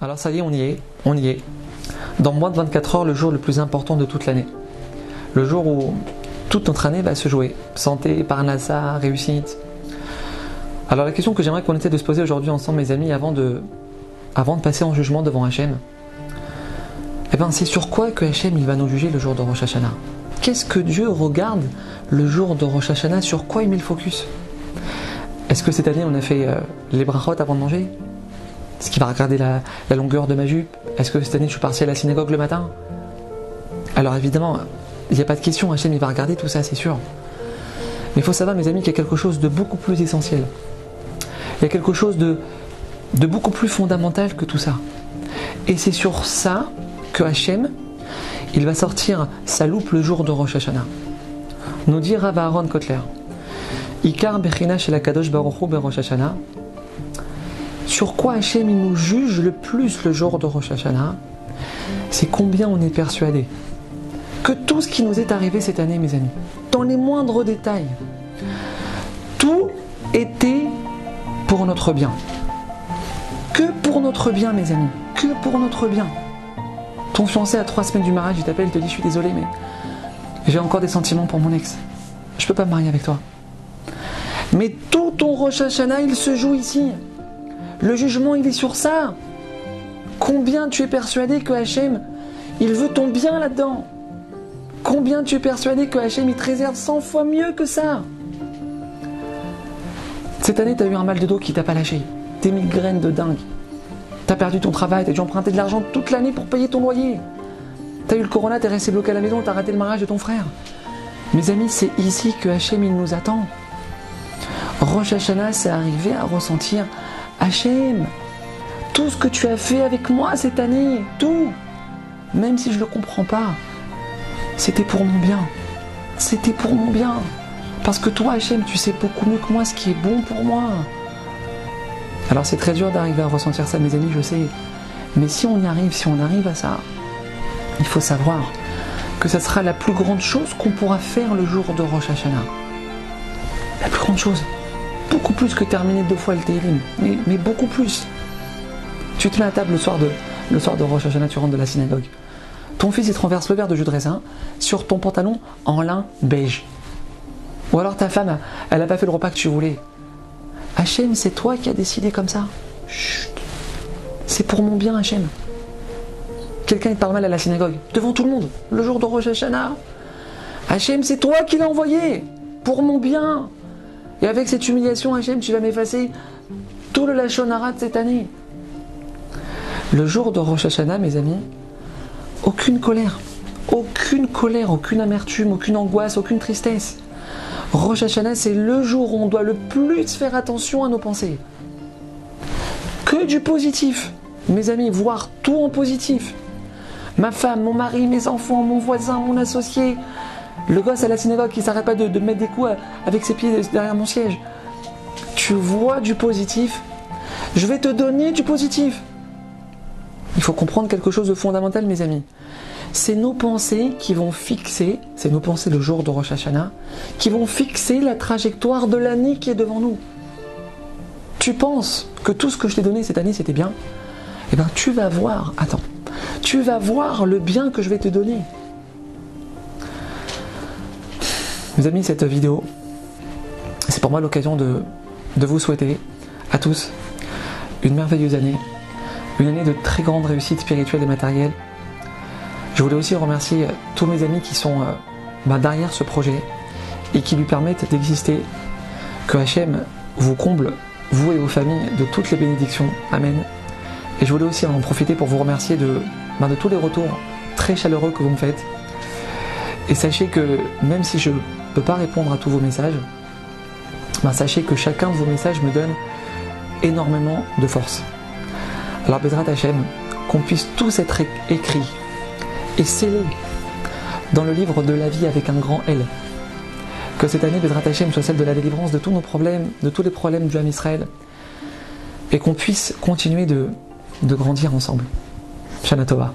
Alors ça y est, on y est. Dans moins de 24 heures, le jour le plus important de toute l'année. Le jour où toute notre année va se jouer. Santé, parnassa, réussite. Alors la question que j'aimerais qu'on essaie de se poser aujourd'hui ensemble, mes amis, avant de passer en jugement devant Hachem, c'est sur quoi que Hachem il va nous juger le jour de Rosh Hashanah? Qu'est-ce que Dieu regarde le jour de Rosh Hashanah? Sur quoi il met le focus? Est-ce que cette année on a fait les brachot avant de manger? Est-ce qu'il va regarder la longueur de ma jupe? Est-ce que cette année je suis parti à la synagogue le matin? Alors évidemment, il n'y a pas de question, Hachem il va regarder tout ça, c'est sûr. Mais il faut savoir, mes amis, qu'il y a quelque chose de beaucoup plus essentiel. Il y a quelque chose de beaucoup plus fondamental que tout ça. Et c'est sur ça que Hachem, il va sortir sa loupe le jour de Rosh Hashanah. Nous dit Rav Aaron Kotler, Ikar Bechina shel Hakadosh Baruch Hu beRosh Hashanah. Sur quoi Hachem il nous juge le plus le jour de Rosh Hashanah, c'est combien on est persuadé que tout ce qui nous est arrivé cette année, mes amis, dans les moindres détails, tout était pour notre bien. Que pour notre bien, mes amis, que pour notre bien. Ton fiancé à 3 semaines du mariage, il t'appelle, il te dit, je suis désolé, mais j'ai encore des sentiments pour mon ex. Je peux pas me marier avec toi. Mais tout ton Rosh Hashanah, il se joue ici. Le jugement, il est sur ça. Combien tu es persuadé que Hachem, il veut ton bien là-dedans? Combien tu es persuadé que Hachem, il te réserve 100 fois mieux que ça? Cette année, tu as eu un mal de dos qui t'a pas lâché. Des migraines de dingue. Tu as perdu ton travail, tu as dû emprunter de l'argent toute l'année pour payer ton loyer. Tu as eu le corona, tu es resté bloqué à la maison, tu as raté le mariage de ton frère. Mes amis, c'est ici que Hachem, il nous attend. Rosh Hashanah, c'est arriver à ressentir Hachem, tout ce que tu as fait avec moi cette année, tout, même si je ne le comprends pas, c'était pour mon bien. C'était pour mon bien. Parce que toi, Hachem, tu sais beaucoup mieux que moi ce qui est bon pour moi. Alors c'est très dur d'arriver à ressentir ça, mes amis, je sais. Mais si on y arrive, si on arrive à ça, il faut savoir que ça sera la plus grande chose qu'on pourra faire le jour de Rosh Hashanah. La plus grande chose. Beaucoup plus que terminer 2 fois le Tehillim, mais beaucoup plus. Tu te mets à table le soir de Rosh Hashanah, tu rentres de la synagogue. Ton fils il te renverse le verre de jus de raisin sur ton pantalon en lin beige. Ou alors ta femme, elle n'a pas fait le repas que tu voulais. Hachem, c'est toi qui as décidé comme ça. Chut. C'est pour mon bien, Hachem. Quelqu'un il te parle mal à la synagogue, devant tout le monde, le jour de Rosh Hashanah. Hachem, c'est toi qui l'as envoyé, pour mon bien. Et avec cette humiliation, Hachem, tu vas m'effacer tout le Lachon Hara de cette année. Le jour de Rosh Hashanah, mes amis, aucune colère, aucune amertume, aucune angoisse, aucune tristesse. Rosh Hashanah, c'est le jour où on doit le plus faire attention à nos pensées. Que du positif, mes amis, voir tout en positif. Ma femme, mon mari, mes enfants, mon voisin, mon associé, le gosse à la synagogue qui ne s'arrête pas de mettre des coups avec ses pieds derrière mon siège. Tu vois du positif, je vais te donner du positif. Il faut comprendre quelque chose de fondamental, mes amis. C'est nos pensées qui vont fixer, c'est nos pensées le jour de Rosh Hashanah, qui vont fixer la trajectoire de l'année qui est devant nous. Tu penses que tout ce que je t'ai donné cette année c'était bien? Tu vas voir, tu vas voir le bien que je vais te donner. Mes amis, cette vidéo, c'est pour moi l'occasion de vous souhaiter à tous une merveilleuse année, une année de très grande réussite spirituelle et matérielle. Je voulais aussi remercier tous mes amis qui sont derrière ce projet et qui lui permettent d'exister. Que Hachem vous comble, vous et vos familles, de toutes les bénédictions. Amen. Et je voulais aussi en profiter pour vous remercier de tous les retours très chaleureux que vous me faites. Et sachez que même si je ne peux pas répondre à tous vos messages, sachez que chacun de vos messages me donne énormément de force. Alors Bezrat Hachem, qu'on puisse tous être écrits et scellés dans le livre de la vie avec un grand L. Que cette année, Bezrat Hachem, soit celle de la délivrance de tous nos problèmes, de tous les problèmes du Ham Israël, et qu'on puisse continuer de grandir ensemble. Shana Tova.